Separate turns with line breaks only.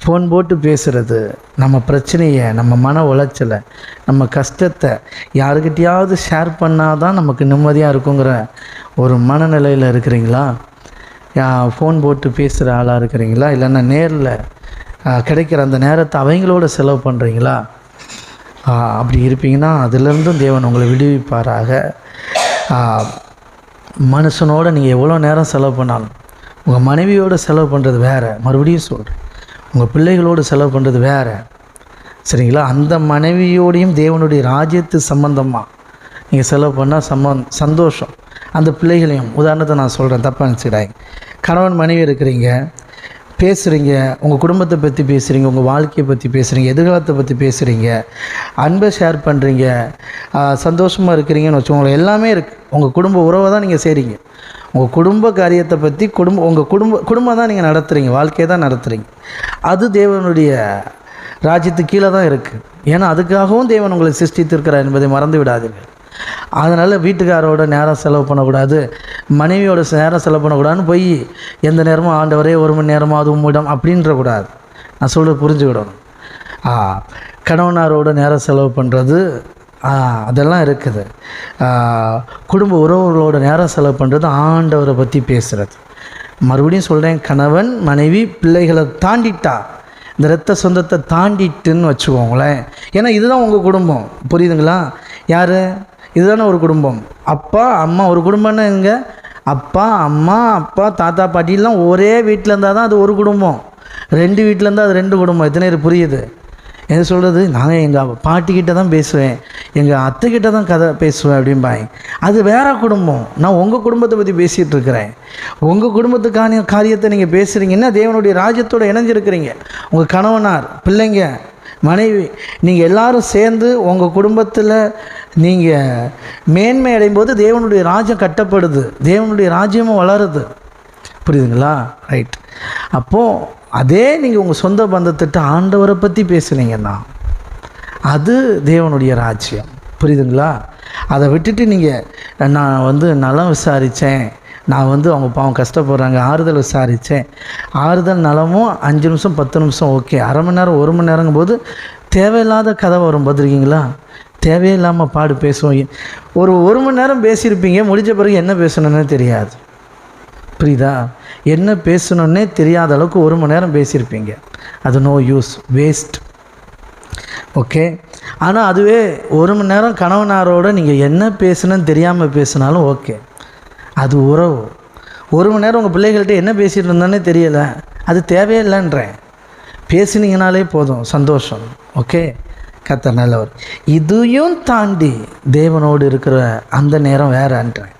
Phone போட்டு பேசுகிறது, நம்ம பிரச்சனையை, நம்ம மன உளைச்சலை, நம்ம கஷ்டத்தை யாருக்கிட்டையாவது ஷேர் பண்ணால் தான் நமக்கு நிம்மதியாக இருக்குங்கிற ஒரு மனநிலையில் இருக்கிறீங்களா? ஃபோன் போட்டு பேசுகிற ஆளாக இருக்கிறீங்களா? இல்லைன்னா நேரில் கிடைக்கிற அந்த நேரத்தை அவங்களோட செலவு பண்ணுறீங்களா? அப்படி இருப்பீங்கன்னா அதிலிருந்தும் தேவன் உங்களை விடுவிப்பாராக. மனுஷனோட நீங்கள் எவ்வளோ நேரம் செலவு பண்ணாலும், உங்கள் மனைவியோடு செலவு பண்ணுறது வேறு, மறுபடியும் சொல்கிறேன், உங்கள் பிள்ளைகளோடு செலவு பண்ணுறது வேறு, சரிங்களா? அந்த மனைவியோடையும் தேவனுடைய ராஜ்யத்து சம்பந்தமாக நீங்கள் செலவு பண்ணால் சந்தோஷம். அந்த பிள்ளைகளையும், உதாரணத்தை நான் சொல்கிறேன், தப்பாக நினச்சிடாங்க. கணவன் மனைவி இருக்கிறீங்க, பேசுகிறீங்க, உங்கள் குடும்பத்தை பற்றி பேசுகிறீங்க, உங்கள் வாழ்க்கையை பற்றி பேசுகிறீங்க, எதிர்காலத்தை பற்றி பேசுகிறீங்க, அன்பை ஷேர் பண்ணுறீங்க, சந்தோஷமாக இருக்கிறீங்கன்னு வச்சுக்கோங்களேன். எல்லாமே இருக்குது. உங்கள் குடும்ப உறவை தான் நீங்கள் செய்கிறீங்க. உங்கள் குடும்ப காரியத்தை பற்றி உங்கள் குடும்பம் தான் நீங்கள் நடத்துகிறீங்க, வாழ்க்கையை தான் நடத்துகிறீங்க. அது தேவனுடைய ராஜ்யத்துக்கு கீழே தான் இருக்குது. ஏன்னா அதுக்காகவும் தேவன் உங்களை சிருஷ்டித்திருக்கிறார் என்பதை மறந்து விடாதீர்கள். அதனால் வீட்டுக்காரோட நேரம் செலவு பண்ணக்கூடாது, மனைவியோட நேரம் செலவு பண்ணக்கூடாதுன்னு போய் எந்த நேரமும் ஆண்டவரே 1 மணி நேரமாவது உம்மிடம் அப்படின்றக்கூடாது. நான் சொல்கிறது புரிஞ்சுக்கிடணும். கணவனாரோட நேரம் செலவு பண்ணுறது அதெல்லாம் இருக்குது. குடும்ப உறவுகளோட நேரம் செலவு பண்ணுறது ஆண்டவரை பற்றி பேசுகிறது. மறுபடியும் சொல்கிறேன், கணவன் மனைவி பிள்ளைகளை தாண்டிட்டா, இந்த இரத்த சொந்தத்தை தாண்டிட்டுன்னு வச்சுக்கோங்களேன். ஏன்னா இதுதான் உங்கள் குடும்பம், புரியுதுங்களா? யார்? இதுதானே ஒரு குடும்பம். அப்பா அம்மா ஒரு குடும்பம்னா எங்க? அப்பா அம்மா அப்பா தாத்தா பாட்டிலாம் ஒரே வீட்டில் இருந்தால் தான் அது ஒரு குடும்பம். 2 வீட்டில் இருந்தால் அது 2 குடும்பம். எத்தனை பேர் புரியுது எது சொல்கிறது? நாங்கள் எங்கள் பாட்டிக்கிட்ட தான் பேசுவேன், எங்கள் அத்தைக்கிட்ட தான் கதை பேசுவேன் அப்படிம்பாங்க. அது வேறு குடும்பம். நான் உங்கள் குடும்பத்தை பற்றி பேசிகிட்டு இருக்கிறேன். உங்கள் குடும்பத்துக்கான காரியத்தை நீங்கள் பேசுகிறீங்கன்னா தேவனுடைய ராஜ்யத்தோடு இணைஞ்சிருக்கிறீங்க. உங்கள் கணவனார், பிள்ளைங்க, மனைவி, நீங்கள் எல்லோரும் சேர்ந்து உங்கள் குடும்பத்தில் நீங்கள் மேன்மை அடையும் போது தேவனுடைய ராஜ்யம் கட்டப்படுது, தேவனுடைய ராஜ்யமும் வளருது. புரியுதுங்களா? ரைட். அப்போது அதே நீங்கள் உங்கள் சொந்த பந்தத்திட்ட ஆண்டவரை பற்றி பேசுனீங்கன்னா அது தேவனுடைய ராஜ்யம். புரியுதுங்களா? அதை விட்டுட்டு நீங்கள் நான் நலம் விசாரித்தேன், நான் அவங்க பாவம் கஷ்டப்படுறாங்க, ஆறுதல் விசாரித்தேன், ஆறுதல் நலமும் 5 நிமிஷம் 10 நிமிஷம் ஓகே, அரை மணி நேரம் 1 மணி நேரங்கும் போது தேவையில்லாத கதை வரும். பார்த்துருக்கீங்களா? தேவையில்லாமல் பாடு பேசுவோம். ஒரு மணி நேரம் பேசியிருப்பீங்க, முடிஞ்ச பிறகு என்ன பேசணுன்னே தெரியாது. புரியுதா? என்ன பேசணுன்னே தெரியாத அளவுக்கு 1 மணி நேரம் பேசியிருப்பீங்க. அது நோ யூஸ், வேஸ்ட். ஓகே. ஆனால் அதுவே 1 மணி நேரம் கணவனாரோட நீங்கள் என்ன பேசணுன்னு தெரியாமல் பேசினாலும் ஓகே, அது உறவு. 1 மணி நேரம் உங்கள் பிள்ளைகள்கிட்ட என்ன பேசிகிட்டு இருந்தானே தெரியலை, அது தேவையில்லைன்றேன். பேசினீங்கனாலே போதும், சந்தோஷம். ஓகே. கர்த்தர் நல்லவர். இதையும் தாண்டி தேவனோடு இருக்கிற அந்த நேரம் வேறன்றேன்.